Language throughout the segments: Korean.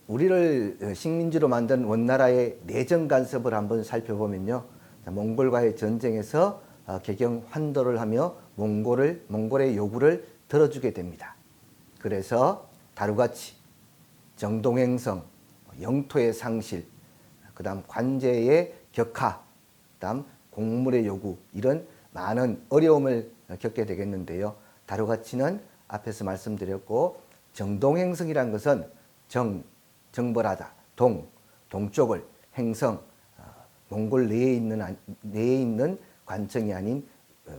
우리를 식민지로 만든 원나라의 내정 간섭을 한번 살펴보면요. 몽골과의 전쟁에서 개경 환도를 하며 몽골의 요구를 들어주게 됩니다. 그래서 다루가치, 정동행성, 영토의 상실, 그다음 관제의 격하, 그다음 곡물의 요구, 이런 많은 어려움을 겪게 되겠는데요. 다루가치는 앞에서 말씀드렸고, 정동행성이란 것은 정벌하다, 동쪽을, 행성, 몽골 내에 있는 관청이 아닌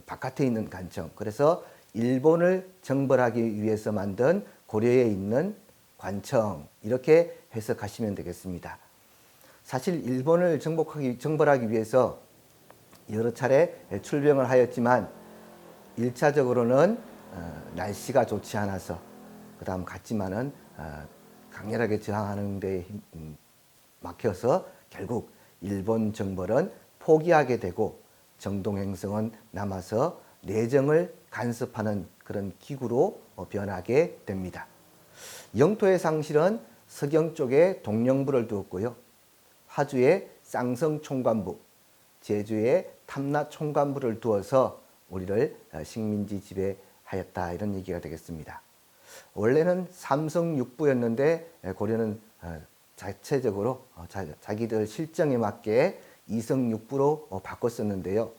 바깥에 있는 관청. 그래서 일본을 정벌하기 위해서 만든 고려에 있는 관청, 이렇게 해석하시면 되겠습니다. 사실 일본을 정벌하기 위해서 여러 차례 출병을 하였지만 1차적으로는 날씨가 좋지 않아서, 그 다음 갔지만은 강렬하게 저항하는 데 막혀서 결국 일본 정벌은 포기하게 되고, 정동행성은 남아서 내정을 간섭하는 그런 기구로 변하게 됩니다. 영토의 상실은 서경 쪽에 동령부를 두었고요. 화주에 쌍성 총관부, 제주에 탐라 총관부를 두어서 우리를 식민지 지배하였다, 이런 얘기가 되겠습니다. 원래는 삼성육부였는데 고려는 자체적으로 자기들 실정에 맞게 이성육부로 바꿨었는데요.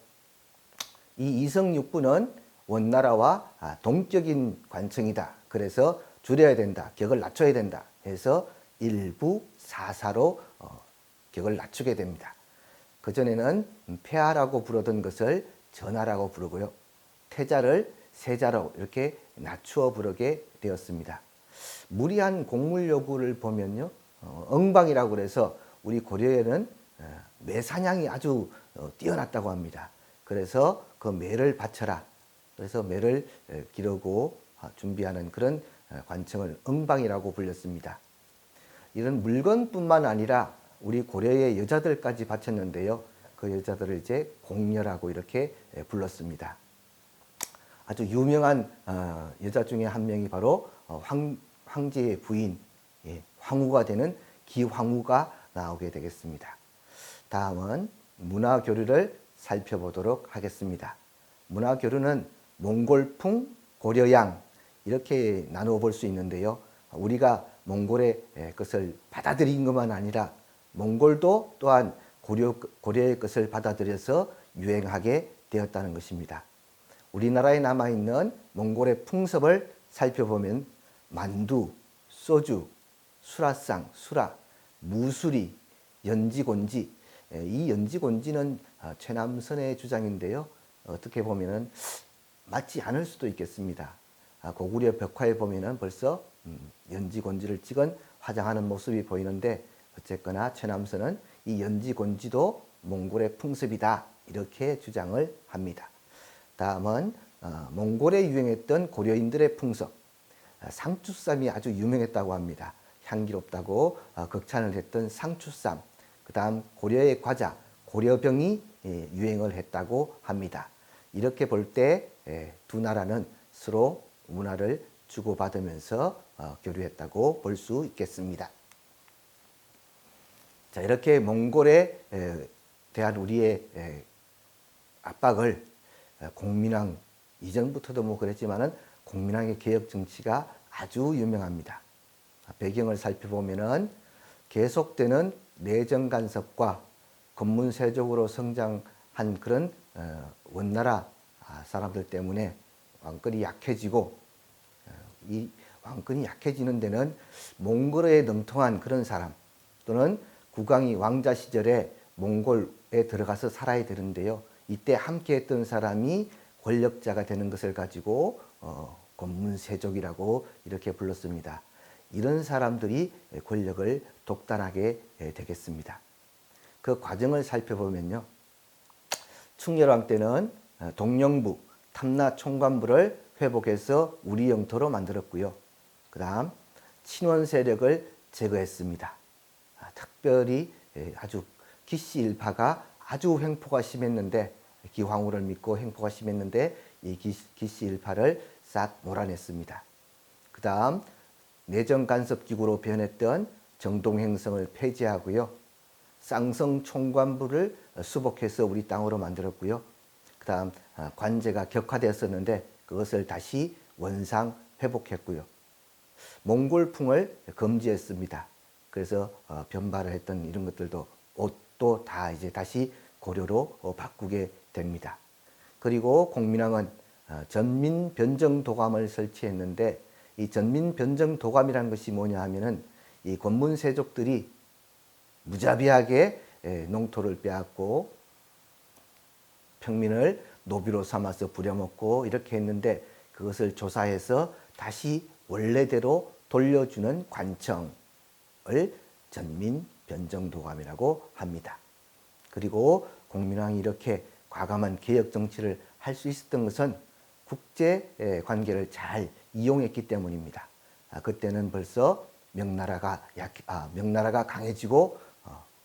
이 이성육부는 원나라와 동격인 관청이다. 그래서 줄여야 된다, 격을 낮춰야 된다 해서 일부 사사로 격을 낮추게 됩니다. 그전에는 폐하라고 부르던 것을 전하라고 부르고요. 태자를 세자로 이렇게 낮추어 부르게 되었습니다. 무리한 곡물 요구를 보면요, 엉방이라고 해서 우리 고려에는 매사냥이 아주 뛰어났다고 합니다. 그래서 그 매를 바쳐라, 그래서 매를 기르고 준비하는 그런 관청을 엉방이라고 불렸습니다. 이런 물건뿐만 아니라 우리 고려의 여자들까지 바쳤는데요. 그 여자들을 이제 공녀라고 이렇게 불렀습니다. 아주 유명한 여자 중에 한 명이 바로 황제의 부인, 황후가 되는 기황후가 나오게 되겠습니다. 다음은 문화교류를 살펴보도록 하겠습니다. 문화교류는 몽골풍, 고려양, 이렇게 나누어 볼 수 있는데요. 우리가 몽골의 것을 받아들인 것만 아니라 몽골도 또한 고려의 것을 받아들여서 유행하게 되었다는 것입니다. 우리나라에 남아있는 몽골의 풍습을 살펴보면 만두, 소주, 수라상, 수라, 무수리, 연지곤지, 이 연지곤지는 최남선의 주장인데요. 어떻게 보면 맞지 않을 수도 있겠습니다. 고구려 벽화에 보면 벌써 연지곤지를 찍은 화장하는 모습이 보이는데, 어쨌거나 최남선은 이 연지곤지도 몽골의 풍습이다, 이렇게 주장을 합니다. 다음은 몽골에 유행했던 고려인들의 풍습, 상추쌈이 아주 유명했다고 합니다. 향기롭다고 극찬을 했던 상추쌈, 그 다음 고려의 과자, 고려병이 유행을 했다고 합니다. 이렇게 볼 때 두 나라는 서로 문화를 주고받으면서 교류했다고 볼 수 있겠습니다. 자, 이렇게 몽골에 대한 우리의 압박을 공민왕 이전부터도 뭐 그랬지만은 공민왕의 개혁 정치가 아주 유명합니다. 배경을 살펴보면은 계속되는 내정 간섭과 권문세족으로 성장한 그런 원나라 사람들 때문에 왕권이 약해지고, 이 왕권이 약해지는 데는 몽골에 능통한 그런 사람, 또는 국왕이 왕자 시절에 몽골에 들어가서 살아야 되는데요. 이때 함께 했던 사람이 권력자가 되는 것을 가지고 권문세족이라고 이렇게 불렀습니다. 이런 사람들이 권력을 독단하게 되겠습니다. 그 과정을 살펴보면요. 충렬왕 때는 동령부, 탐라 총관부를 회복해서 우리 영토로 만들었고요. 그 다음 친원 세력을 제거했습니다. 특별히 아주 기씨일파가 아주 횡포가 심했는데, 기황후를 믿고 횡포가 심했는데 이 기씨일파를 싹 몰아냈습니다. 그 다음 내정 간섭 기구로 변했던 정동행성을 폐지하고요. 쌍성 총관부를 수복해서 우리 땅으로 만들었고요. 그다음 관제가 격화되었었는데 그것을 다시 원상 회복했고요. 몽골풍을 금지했습니다. 그래서 변발을 했던 이런 것들도 옷도 다 이제 다시 고려로 바꾸게 됩니다. 그리고 공민왕은 전민변정도감을 설치했는데 이 전민변정도감이라는 것이 뭐냐 하면은 이 권문세족들이 무자비하게 농토를 빼앗고 평민을 노비로 삼아서 부려먹고 이렇게 했는데 그것을 조사해서 다시 원래대로 돌려주는 관청을 전민변정도감이라고 합니다. 그리고 공민왕이 이렇게 과감한 개혁 정치를 할 수 있었던 것은 국제 관계를 잘 이용했기 때문입니다. 그때는 벌써 명나라가 강해지고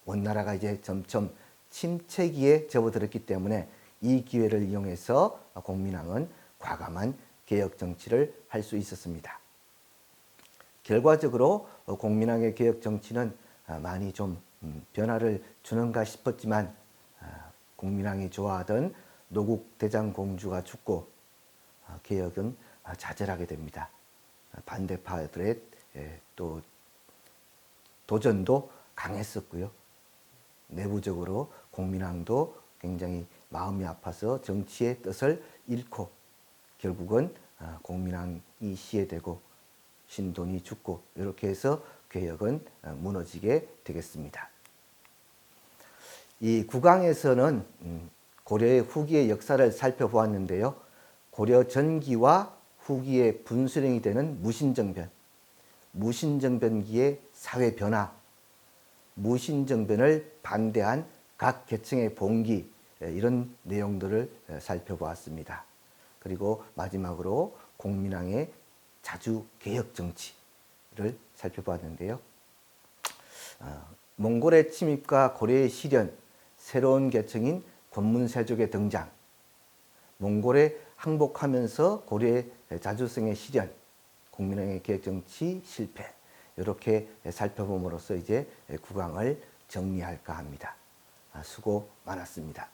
원나라가 이제 점점 침체기에 접어들었기 때문에 이 기회를 이용해서 공민왕은 과감한 개혁 정치를 할 수 있었습니다. 결과적으로 공민왕의 개혁 정치는 많이 좀 변화를 주는가 싶었지만 공민왕이 좋아하던 노국대장공주가 죽고 개혁은 좌절하게 됩니다. 반대파들의 또 도전도 강했었고요. 내부적으로 공민왕도 굉장히 마음이 아파서 정치의 뜻을 잃고 결국은 공민왕이 시해되고 신돈이 죽고 이렇게 해서 개혁은 무너지게 되겠습니다. 이 국왕에서는 고려의 후기의 역사를 살펴보았는데요. 고려 전기와 후기의 분수령이 되는 무신정변, 무신정변기의 사회 변화, 무신정변을 반대한 각 계층의 봉기 이런 내용들을 살펴보았습니다. 그리고 마지막으로 공민왕의 자주 개혁 정치를 살펴보았는데요. 몽골의 침입과 고려의 시련, 새로운 계층인 권문세족의 등장, 몽골에 항복하면서 고려의 자주성의 시련, 공민왕의 개혁 정치 실패 이렇게 살펴봄으로써 이제 국왕을 정리할까 합니다. 수고 많았습니다.